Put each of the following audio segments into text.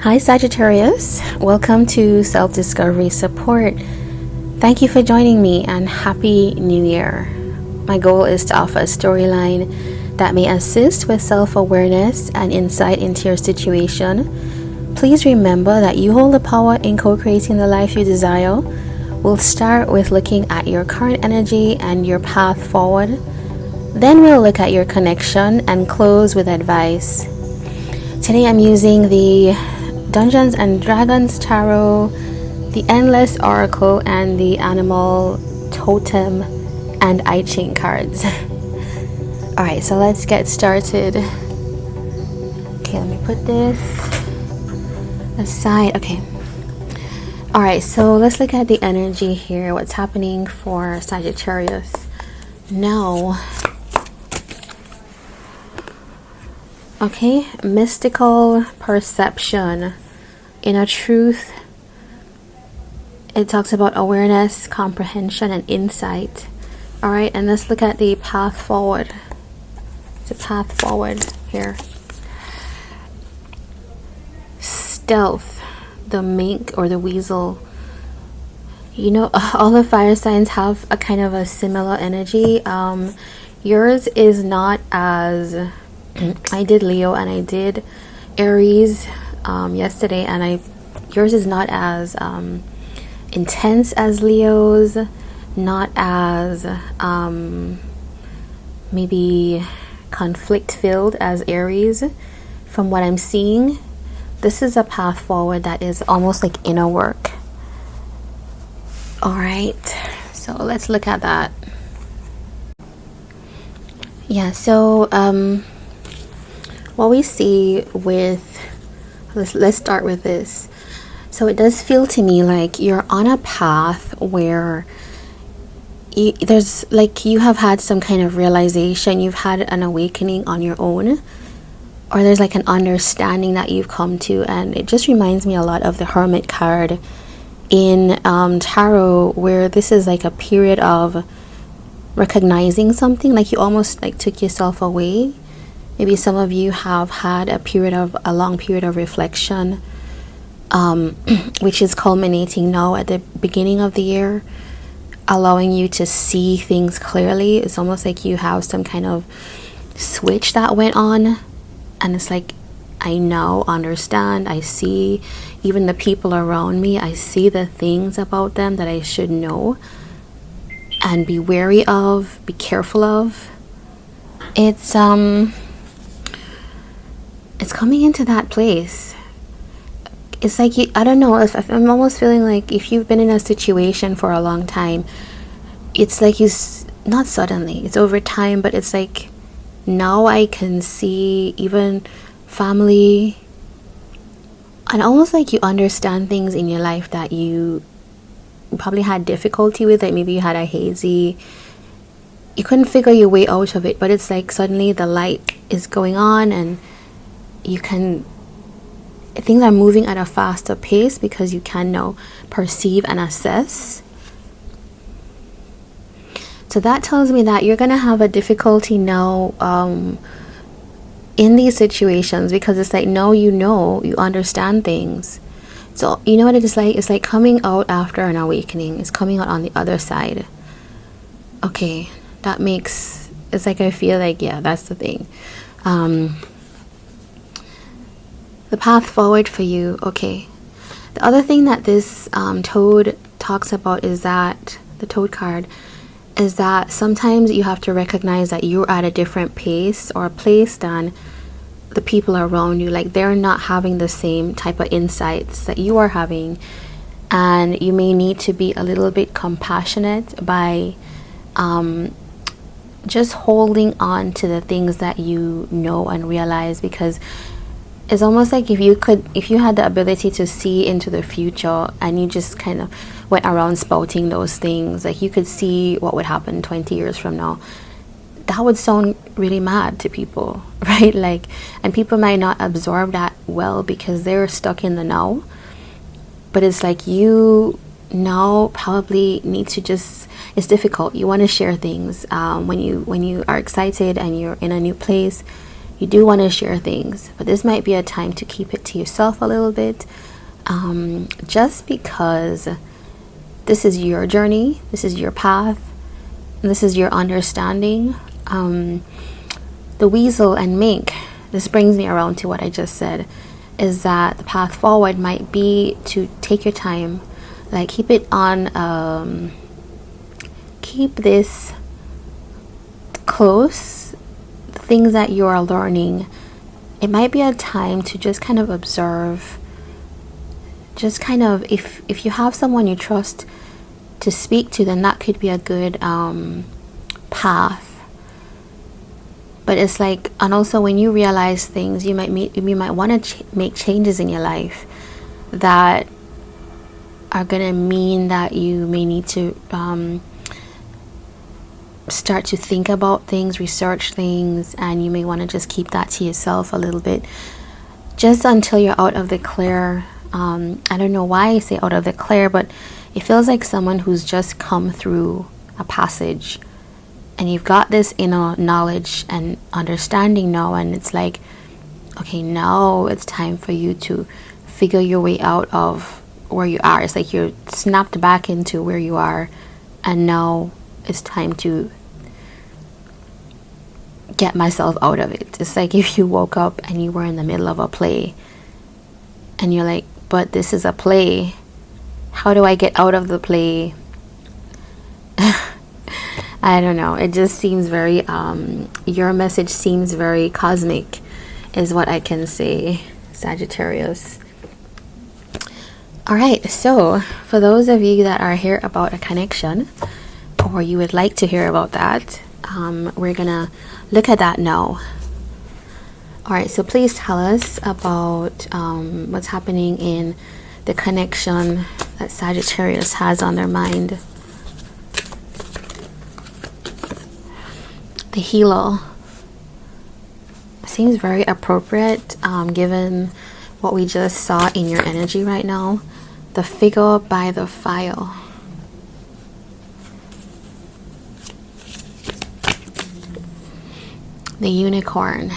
Hi Sagittarius, welcome to Self-Discovery Support. Thank you for joining me and Happy New Year. My goal is to offer a storyline that may assist with self-awareness and insight into your situation. Please remember that you hold the power in co-creating the life you desire. We'll start with looking at your current energy and your path forward. Then we'll look at your connection and close with advice. Today I'm using the Dungeons and Dragons Tarot, the Endless Oracle, and the Animal Totem and Ching cards. Alright, so let's get started. Okay, let me put this aside. Okay. Alright, so let's look at the energy here. What's happening for Sagittarius now? Okay, mystical perception. Inner truth. It talks about awareness, comprehension, and insight. Alright, and let's look at the path forward. The path forward here. Stealth, the mink or the weasel. You know, all the fire signs have a kind of a similar energy. Yours is not as... I did Leo and I did Aries yesterday, and yours is not as intense as Leo's, not as maybe conflict filled as Aries. From what I'm seeing, this is a path forward that is almost like inner work. All right, so let's look at that. Yeah, so what we see with, let's start with this. So it does feel to me like you're on a path where there's like you have had some kind of realization, you've had an awakening on your own, or there's like an understanding that you've come to. And it just reminds me a lot of the Hermit card in tarot, where this is like a period of recognizing something, like you almost like took yourself away. Maybe some of you have had a long period of reflection, which is culminating now at the beginning of the year, allowing you to see things clearly. It's almost like you have some kind of switch that went on, and it's like, I now understand, I see even the people around me, I see the things about them that I should know and be wary of, be careful of. It's coming into that place. It's like I don't know, if I'm almost feeling like if you've been in a situation for a long time, it's like not suddenly, it's over time, but it's like now I can see even family, and almost like you understand things in your life that you probably had difficulty with, like maybe you had you couldn't figure your way out of it, but it's like suddenly the light is going on and things are moving at a faster pace because you can now perceive and assess. So that tells me that you're going to have a difficulty now in these situations, because it's like now you understand things. So you know what it is like? It's like coming out after an awakening. It's coming out on the other side. Okay, it's like I feel like, yeah, that's the thing. The path forward for you. Okay. The other thing that this toad talks about is that, the toad card, is that sometimes you have to recognize that you're at a different pace or place than the people around you. Like they're not having the same type of insights that you are having. And you may need to be a little bit compassionate by just holding on to the things that you know and realize, because it's almost like if you had the ability to see into the future and you just kind of went around spouting those things, like you could see what would happen 20 years from now. That would sound really mad to people, right? Like, and people might not absorb that well because they're stuck in the now. But it's like you now probably need to it's difficult. You want to share things when you are excited and you're in a new place. you do want to share things, but this might be a time to keep it to yourself a little bit, just because this is your journey, this is your path, and this is your understanding. The weasel and mink, this brings me around to what I just said, is that the path forward might be to take your time, like keep it on, keep this close, the things that you are learning. It might be a time to just kind of observe, just kind of, if you have someone you trust to speak to, then that could be a good path. But it's like, and also when you realize things, you might want to make changes in your life that are gonna mean that you may need to start to think about things, research things, and you may want to just keep that to yourself a little bit, just until you're out of the clear. I don't know why I say out of the clear, but it feels like someone who's just come through a passage, and you've got this inner knowledge and understanding now, and it's like, okay, now it's time for you to figure your way out of where you are. It's like you're snapped back into where you are, and now it's time to get myself out of it. It's like if you woke up and you were in the middle of a play, and you're like, but this is a play. How do I get out of the play? I don't know. It just seems very, your message seems very cosmic, is what I can say, Sagittarius. All right. So for those of you that are here about a connection, or you would like to hear about that, we're going to look at that now. All right. So please tell us about what's happening in the connection that Sagittarius has on their mind. The healer seems very appropriate, given what we just saw in your energy right now. The figure by the fire. The unicorn.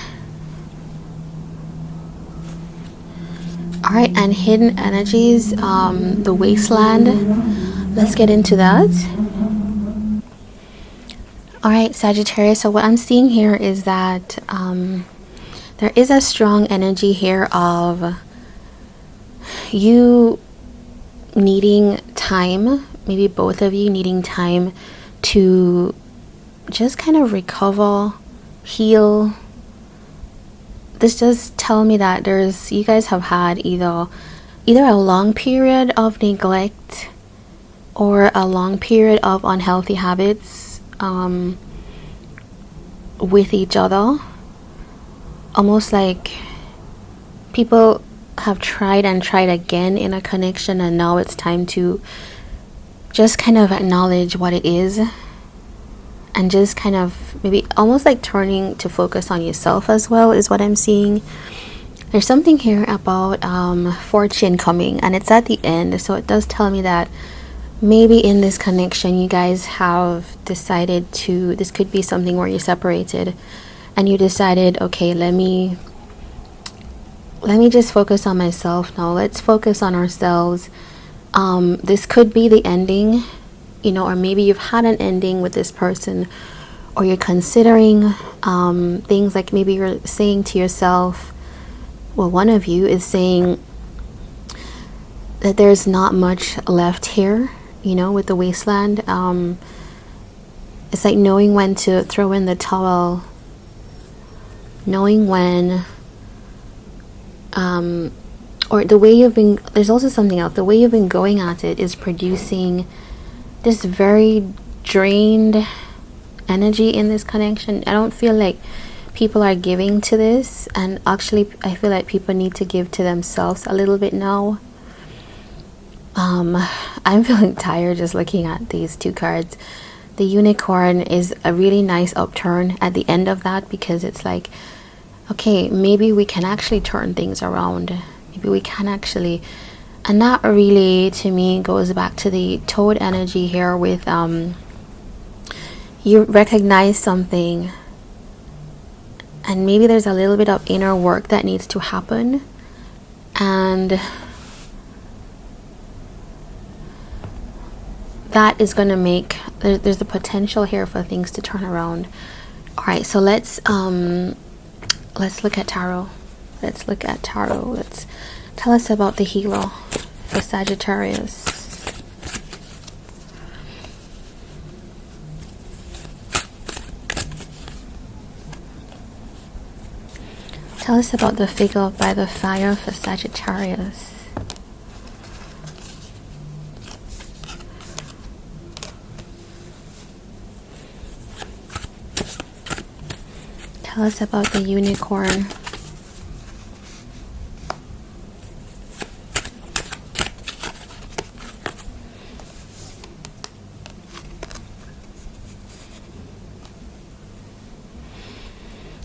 All right, and hidden energies, the wasteland. Let's get into that. All right, Sagittarius, so what I'm seeing here is that there is a strong energy here of you needing time, maybe both of you needing time to just kind of recover, heal. This does tell me that you guys have had either a long period of neglect or a long period of unhealthy habits with each other. Almost like people have tried and tried again in a connection, and now it's time to just kind of acknowledge what it is, and just kind of maybe almost like turning to focus on yourself as well, is what I'm seeing. There's something here about fortune coming, and it's at the end, so it does tell me that maybe in this connection you guys have decided to, this could be something where you're separated and you decided, okay, let me just focus on myself now. Let's focus on ourselves. This could be the ending, or maybe you've had an ending with this person, or you're considering things like maybe you're saying to yourself, well, one of you is saying that there's not much left here, with the wasteland. It's like knowing when to throw in the towel, knowing when, or the way you've been, there's also something else, the way you've been going at it is producing this very drained energy in this connection. I don't feel like people are giving to this, and actually I feel like people need to give to themselves a little bit now. I'm feeling tired just looking at these two cards. The unicorn is a really nice upturn at the end of that, because it's like, okay, maybe we can actually turn things around. Maybe we can actually, and that really to me goes back to the toad energy here with you recognize something and maybe there's a little bit of inner work that needs to happen, and that is going to make there's the potential here for things to turn around. All right, so let's look at tarot. Let's tell us about the healer for Sagittarius. Tell us about the figure by the fire for Sagittarius. Tell us about the unicorn.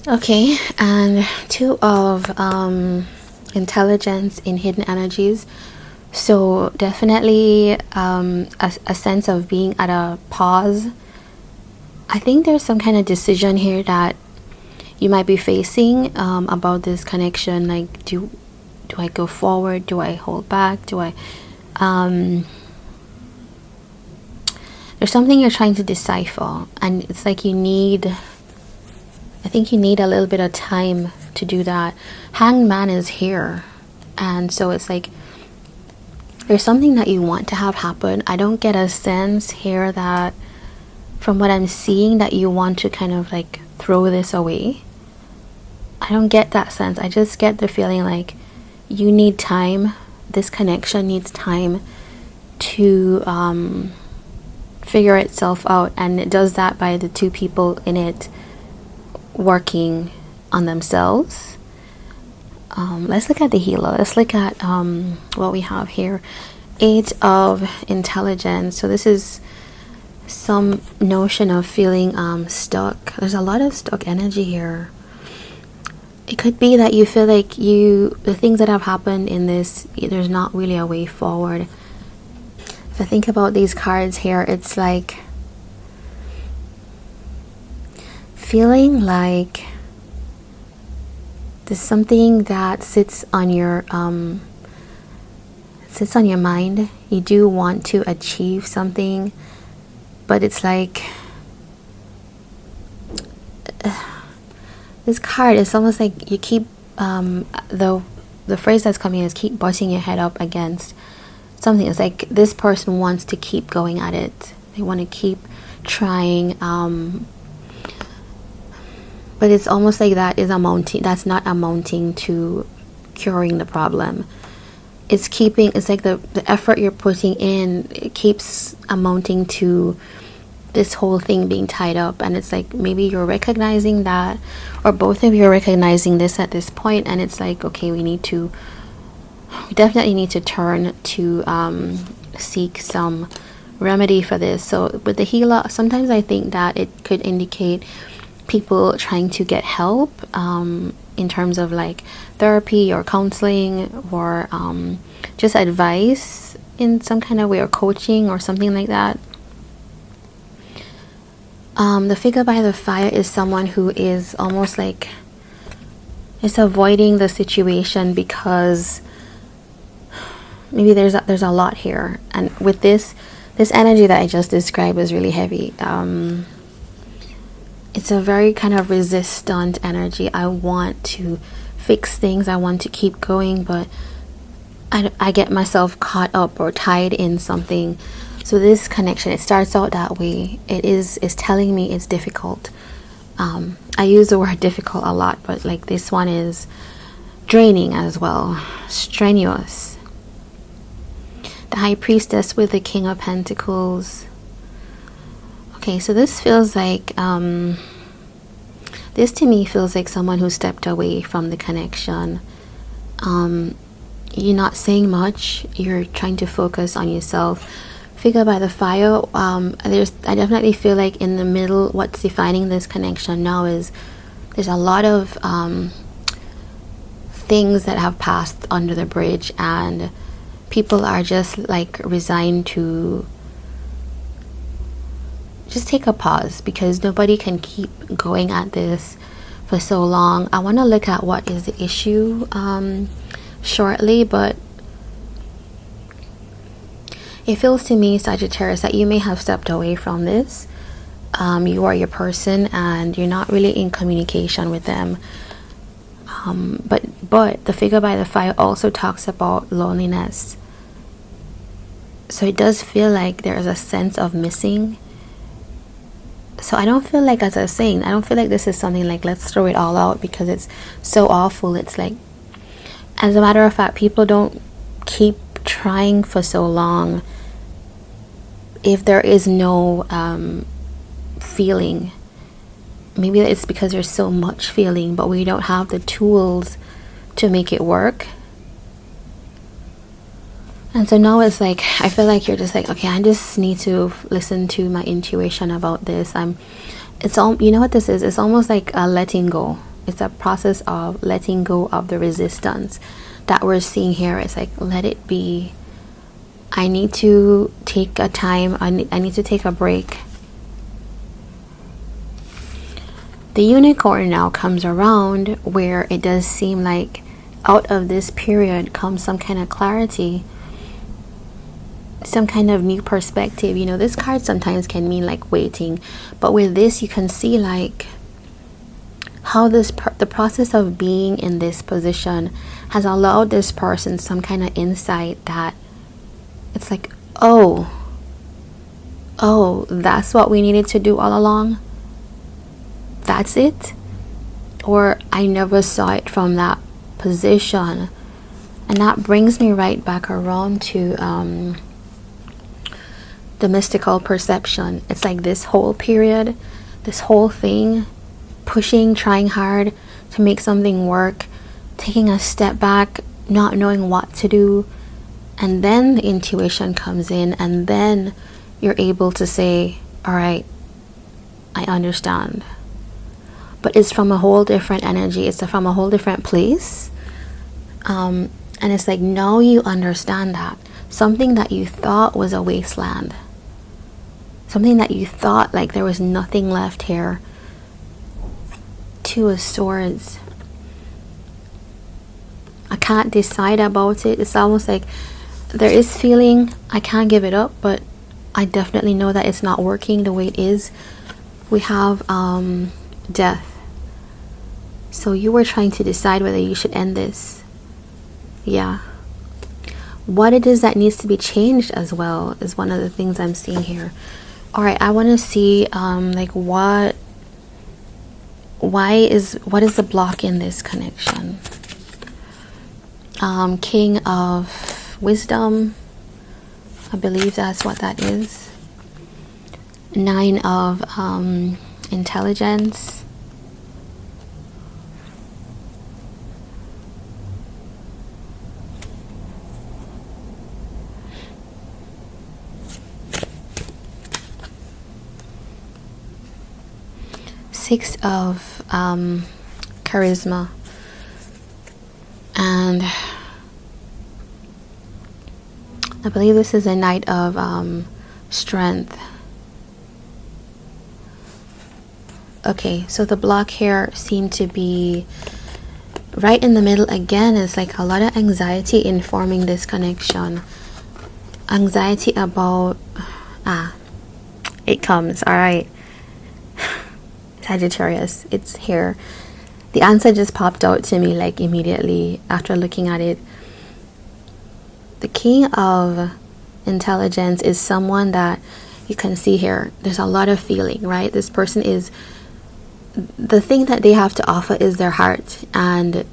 Okay, and 2 of intelligence in hidden energies. So definitely a sense of being at a pause. I think there's some kind of decision here that you might be facing about this connection. Like, do I go forward? Do I hold back? Do I there's something you're trying to decipher, and it's like I think you need a little bit of time to do that. Hanged Man is here, and so it's like there's something that you want to have happen. I don't get a sense here that, from what I'm seeing, that you want to kind of like throw this away. I don't get that sense. I just get the feeling like you need time. This connection needs time to figure itself out, and it does that by the 2 people in it working on themselves. Let's look at the healer. Let's look at what we have here. 8 of intelligence. So this is some notion of feeling stuck. There's a lot of stuck energy here. It could be that you feel like the things that have happened in this, there's not really a way forward. If I think about these cards here, it's like feeling like there's something that sits on your mind. You do want to achieve something, but it's like this card is almost like you keep the phrase that's coming is keep butting your head up against something. It's like this person wants to keep going at it. They want to keep trying, but it's almost like that's not amounting to curing the problem. It's like the effort you're putting in, it keeps amounting to this whole thing being tied up. And it's like maybe you're recognizing that, or both of you are recognizing this at this point, and it's like, okay, we definitely need to turn to seek some remedy for this. So with the healer, sometimes I think that it could indicate people trying to get help in terms of like therapy or counseling, or just advice in some kind of way, or coaching or something like that. The figure by the fire is someone who is almost like is avoiding the situation because maybe there's a lot here, and with this energy that I just described is really heavy. It's a very kind of resistant energy. I want to fix things, I want to keep going, but I get myself caught up or tied in something. So this connection, it starts out that way. It's telling me it's difficult. I use the word difficult a lot, but like this one is draining as well, strenuous. The High Priestess with the King of Pentacles. Okay, so this feels like this to me feels like someone who stepped away from the connection. You're not saying much, you're trying to focus on yourself. Figure by the fire, I definitely feel like in the middle, what's defining this connection now is there's a lot of things that have passed under the bridge, and people are just like resigned to just take a pause, because nobody can keep going at this for so long. I want to look at what is the issue shortly, but it feels to me, Sagittarius, that you may have stepped away from this. You are your person and you're not really in communication with them. But the figure by the fire also talks about loneliness. So it does feel like there is a sense of missing. So I don't feel like, as I was saying, I don't feel like this is something like, let's throw it all out because it's so awful. It's like, as a matter of fact, people don't keep trying for so long if there is no feeling. Maybe it's because there's so much feeling, but we don't have the tools to make it work. And so now it's like, I feel like you're just like, okay, I just need to listen to my intuition about this. It's all, you know what this is? It's almost like a letting go. It's a process of letting go of the resistance that we're seeing here. It's like, let it be. I need to take a time. I need to take a break. The unicorn now comes around, where it does seem like out of this period comes some kind of clarity, some kind of new perspective. You know, this card sometimes can mean like waiting, but with this you can see like how the process of being in this position has allowed this person some kind of insight that it's like, oh, that's what we needed to do all along. That's it. Or I never saw it from that position. And that brings me right back around to the mystical perception. It's like this whole period, this whole thing, pushing, trying hard to make something work, taking a step back, not knowing what to do, and then the intuition comes in, and then you're able to say, all right, I understand. But it's from a whole different energy. It's from a whole different place. And it's like, now you understand that something that you thought was a wasteland, something that you thought like there was nothing left here. Two of Swords. I can't decide about it. It's almost like there is feeling, I can't give it up, but I definitely know that it's not working the way it is. We have death. So you were trying to decide whether you should end this. Yeah. What it is that needs to be changed as well is one of the things I'm seeing here. All right, I want to see like what is the block in this connection? King of Wisdom, I believe that's what that is. 9 of Intelligence. Six of Charisma. And I believe this is a Knight of Strength. Okay, so the block here seemed to be right in the middle again. It's like a lot of anxiety in forming this connection. Anxiety about it comes. All right, Sagittarius, it's here. The answer just popped out to me like immediately after looking at it. The King of Intelligence is someone that you can see here. There's a lot of feeling, right? This person is, the thing that they have to offer is their heart, but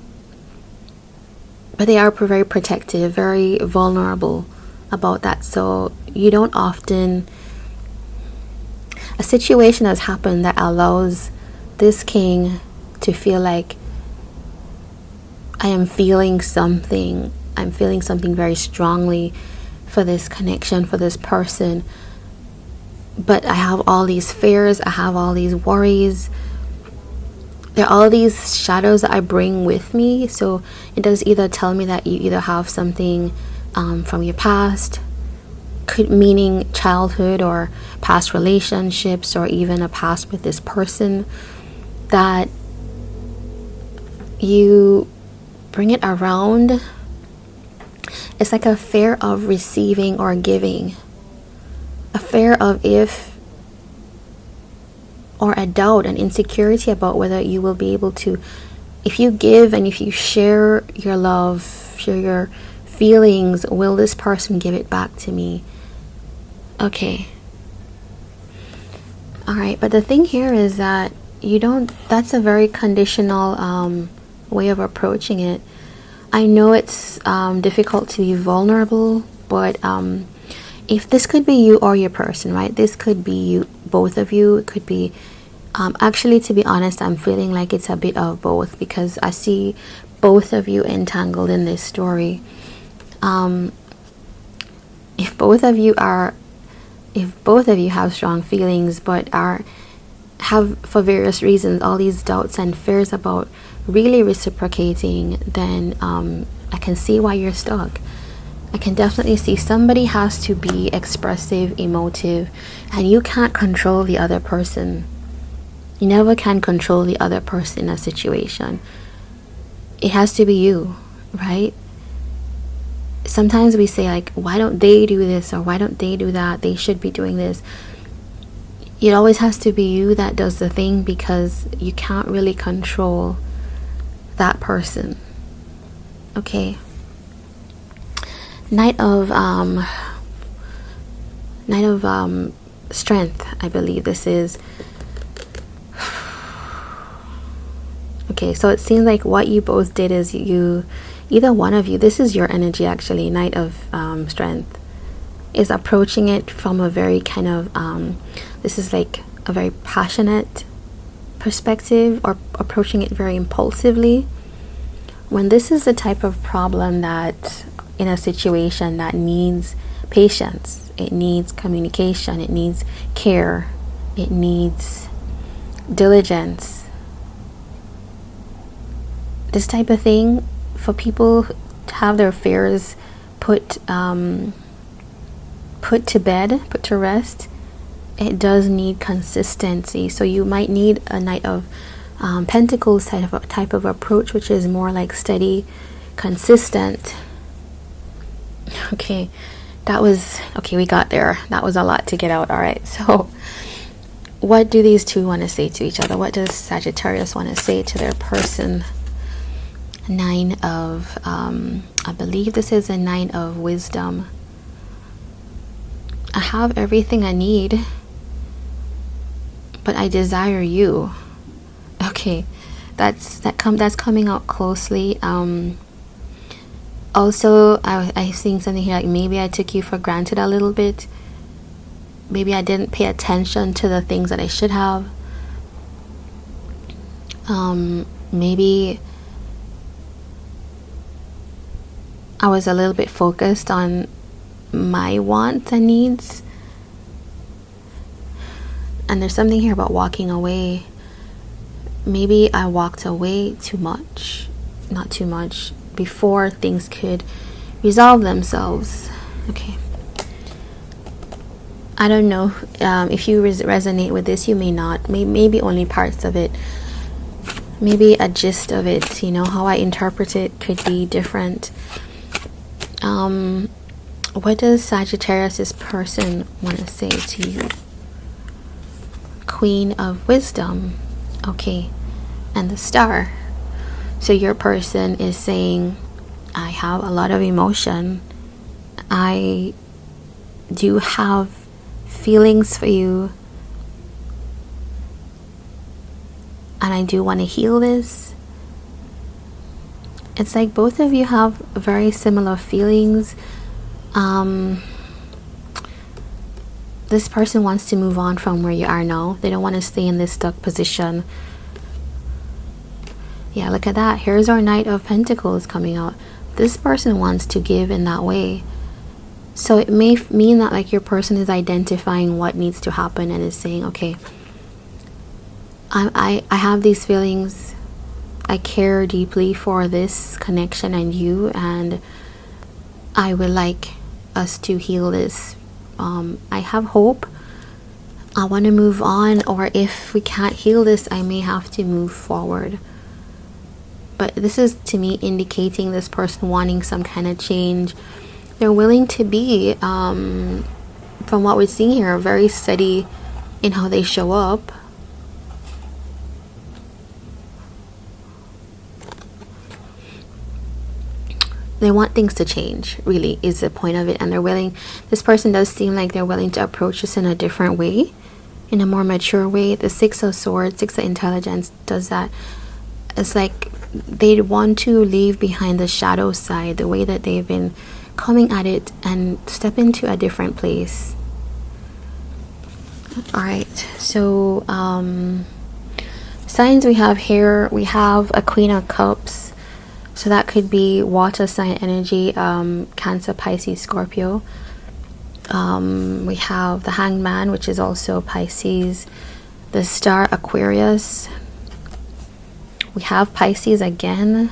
they are very protective, very vulnerable about that. So you don't often, a situation has happened that allows this king to feel like, I am feeling something. I'm feeling something very strongly for this connection, for this person. But I have all these fears. I have all these worries. There are all these shadows that I bring with me. So it does either tell me that you either have something from your past, meaning childhood or past relationships, or even a past with this person, that you bring it around. It's like a fear of receiving or giving, a fear of if, or a doubt, an insecurity about whether you will be able to, if you give and if you share your love, share your feelings, will this person give it back to me? Okay. Alright, but the thing here is that you don't, that's a very conditional way of approaching it. I know it's difficult to be vulnerable, but if this could be you or your person, right? This could be you, both of you. It could be, actually, to be honest, I'm feeling like it's a bit of both, because I see both of you entangled in this story. If both of you have strong feelings, but have for various reasons all these doubts and fears about really reciprocating, then I can see why you're stuck. I can definitely see somebody has to be expressive, emotive, and you can't control the other person. You never can control the other person in a situation. It has to be you, right? Sometimes we say, like, why don't they do this, or why don't they do that? They should be doing this. It always has to be you that does the thing, because you can't really control that person. Okay. Knight of Strength, I believe this is. Okay, so it seems like what you both did is either one of you, this is your energy actually, Knight of Strength, is approaching it from a very kind of, this is like a very passionate perspective, or approaching it very impulsively. When this is the type of problem that, in a situation that needs patience, it needs communication, it needs care, it needs diligence. This type of thing, for people to have their fears put to bed, put to rest, it does need consistency. So you might need a Knight of Pentacles type of approach, which is more like steady, consistent. Okay, we got there. That was a lot to get out. All right, so what do these two want to say to each other? What does Sagittarius want to say to their person? Nine of, I believe this is a Nine of Wisdom. I have everything I need, but I desire you. Okay, that's coming out closely. Also, I seen something here like maybe I took you for granted a little bit. Maybe I didn't pay attention to the things that I should have. Maybe I was a little bit focused on my wants and needs. And there's something here about walking away. Maybe I walked away too much, not too much, before things could resolve themselves. Okay. I don't know if you resonate with this. You may not. Maybe only parts of it. Maybe a gist of it. You know, how I interpret it could be different. What does Sagittarius' person want to say to you? Queen of Wisdom. Okay. And the Star. So your person is saying, I have a lot of emotion. I do have feelings for you. And I do want to heal this. It's like both of you have very similar feelings. This person wants to move on from where you are now. They don't want to stay in this stuck position. Yeah, look at that. Here's our Knight of Pentacles coming out. This person wants to give in that way. So it may mean that like your person is identifying what needs to happen and is saying, okay, I have these feelings. I care deeply for this connection and you, and I would like us to heal this. I have hope. I want to move on, or if we can't heal this, I may have to move forward. but this is to me indicating this person wanting some kind of change. They're willing to be, from what we're seeing here, very steady in how they show up. They want things to change, really, is the point of it. And they're willing, this person does seem like they're willing to approach this in a different way, in a more mature way. The Six of Swords, Six of Intelligence does that. It's like they want to leave behind the shadow side, the way that they've been coming at it, and step into a different place. All right, so signs we have here, we have a Queen of Cups. So that could be water sign energy, Cancer, Pisces, Scorpio. We have the Hanged Man, which is also Pisces. The Star, Aquarius. We have Pisces again.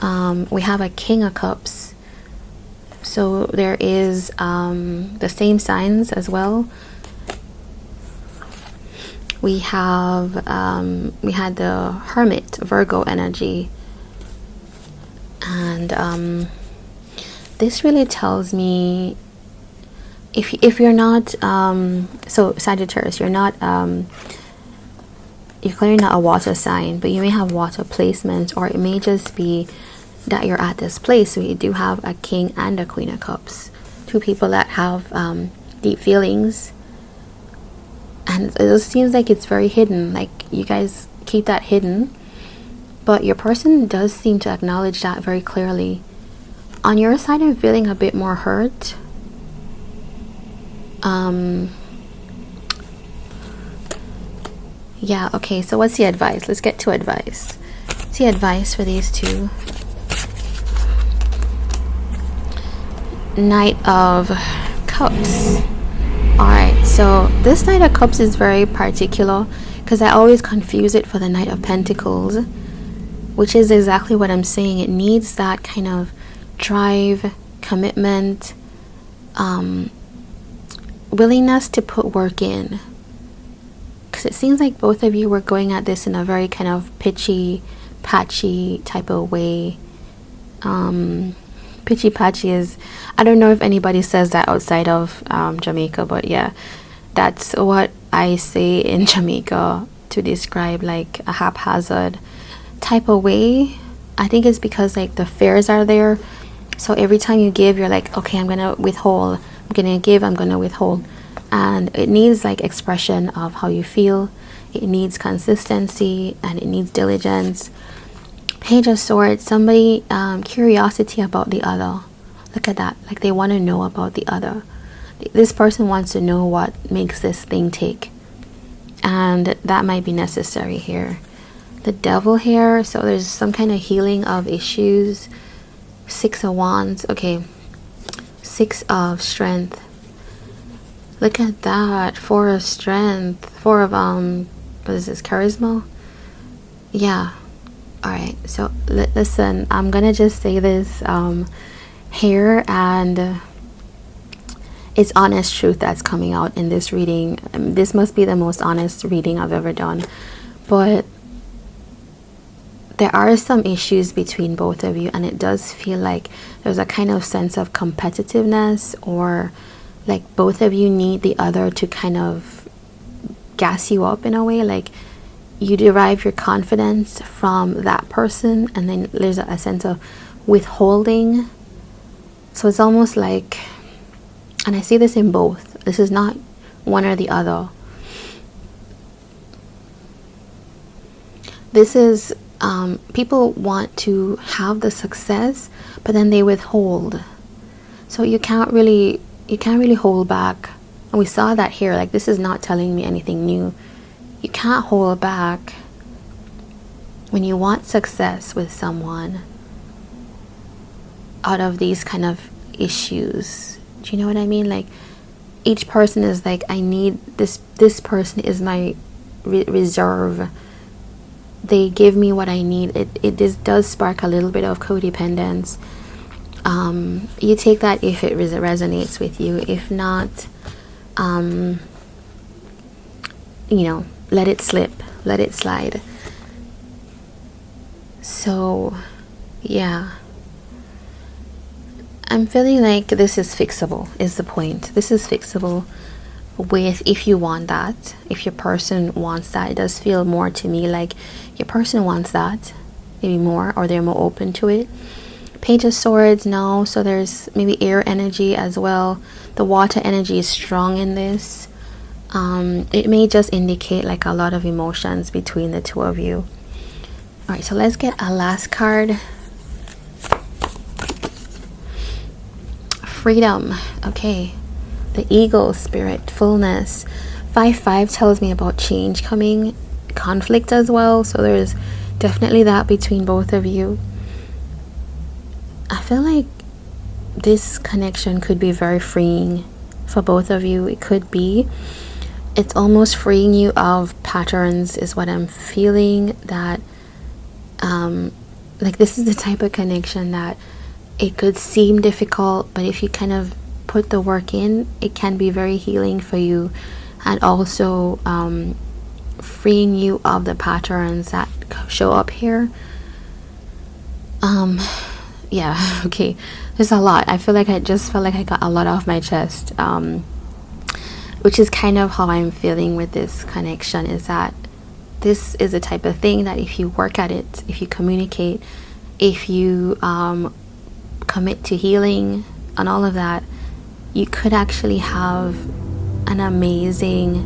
We have a King of Cups. So there is the same signs as well. We have we had the Hermit, Virgo energy. And this really tells me, if you're not so Sagittarius, you're not you're clearly not a water sign, but you may have water placements, or it may just be that you're at this place. So you do have a King and a Queen of Cups, two people that have deep feelings, and it just seems like it's very hidden, like you guys keep that hidden. But your person does seem to acknowledge that very clearly. On your side, I'm feeling a bit more hurt. Yeah, okay, so what's the advice? Let's get to advice. What's the advice for these two? Knight of Cups. Alright, so this Knight of Cups is very particular, because I always confuse it for the Knight of Pentacles, which is exactly what I'm saying. It needs that kind of drive, commitment, willingness to put work in. Because it seems like both of you were going at this in a very kind of pitchy, patchy type of way. Pitchy patchy is, I don't know if anybody says that outside of Jamaica, but yeah, that's what I say in Jamaica to describe like a haphazard type of way. I think it's because like the fears are there, so every time you give, you're like, okay, I'm gonna withhold, I'm gonna give, I'm gonna withhold. And it needs like expression of how you feel, it needs consistency, and it needs diligence. Page of Swords, somebody curiosity about the other. Look at that, like they want to know about the other. This person wants to know what makes this thing tick, and that might be necessary here. The Devil here, so there's some kind of healing of issues. Six of Wands, okay. Six of Strength. Look at that. Four of Strength. Four of what is this, Charisma? Yeah. Alright, so listen, I'm gonna just say this here, and it's honest truth that's coming out in this reading. This must be the most honest reading I've ever done, but there are some issues between both of you, and it does feel like there's a kind of sense of competitiveness, or like both of you need the other to kind of gas you up in a way. Like you derive your confidence from that person, and then there's a sense of withholding. So it's almost like, and I see this in both, this is not one or the other. This is people want to have the success, but then they withhold. So you can't really hold back. And we saw that here. Like, this is not telling me anything new. You can't hold back when you want success with someone out of these kind of issues. Do you know what I mean? Like, each person is like, I need this person is my reserve. They give me what I need. It does spark a little bit of codependence. You take that if it resonates with you. If not, you know, let it slip, let it slide. So yeah, I'm feeling like this is fixable, is the point. This is fixable with, if you want that, if your person wants that. It does feel more to me like your person wants that, maybe more, or they're more open to it. Page of Swords, no. So there's maybe air energy as well. The water energy is strong in this. It may just indicate like a lot of emotions between the two of you. All right, so let's get a last card. Freedom. Okay, the eagle spirit, fullness. 5-5 tells me about change coming, conflict as well. So there's definitely that between both of you. I feel like this connection could be very freeing for both of you. It could be. It's almost freeing you of patterns is what I'm feeling. That like this is the type of connection that it could seem difficult, but if you kind of put the work in, it can be very healing for you, and also freeing you of the patterns that show up here. Yeah, okay, there's a lot. I feel like I just felt like I got a lot off my chest, which is kind of how I'm feeling with this connection, is that this is the type of thing that if you work at it, if you communicate, if you commit to healing and all of that, you could actually have an amazing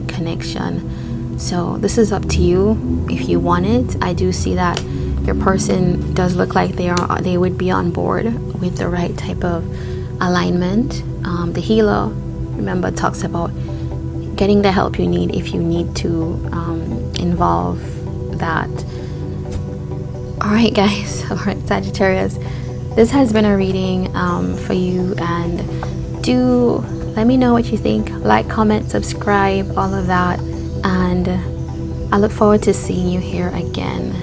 connection. So this is up to you if you want it. I do see that your person does look like they would be on board with the right type of alignment. The healer, remember, talks about getting the help you need if you need to involve that. All right, guys. All right, Sagittarius, this has been a reading for you, and do let me know what you think. Like, comment, subscribe, all of that, and I look forward to seeing you here again.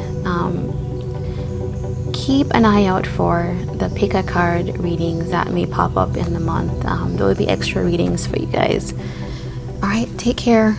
Keep an eye out for the pick a card readings that may pop up in the month. There will be extra readings for you guys. All right, take care.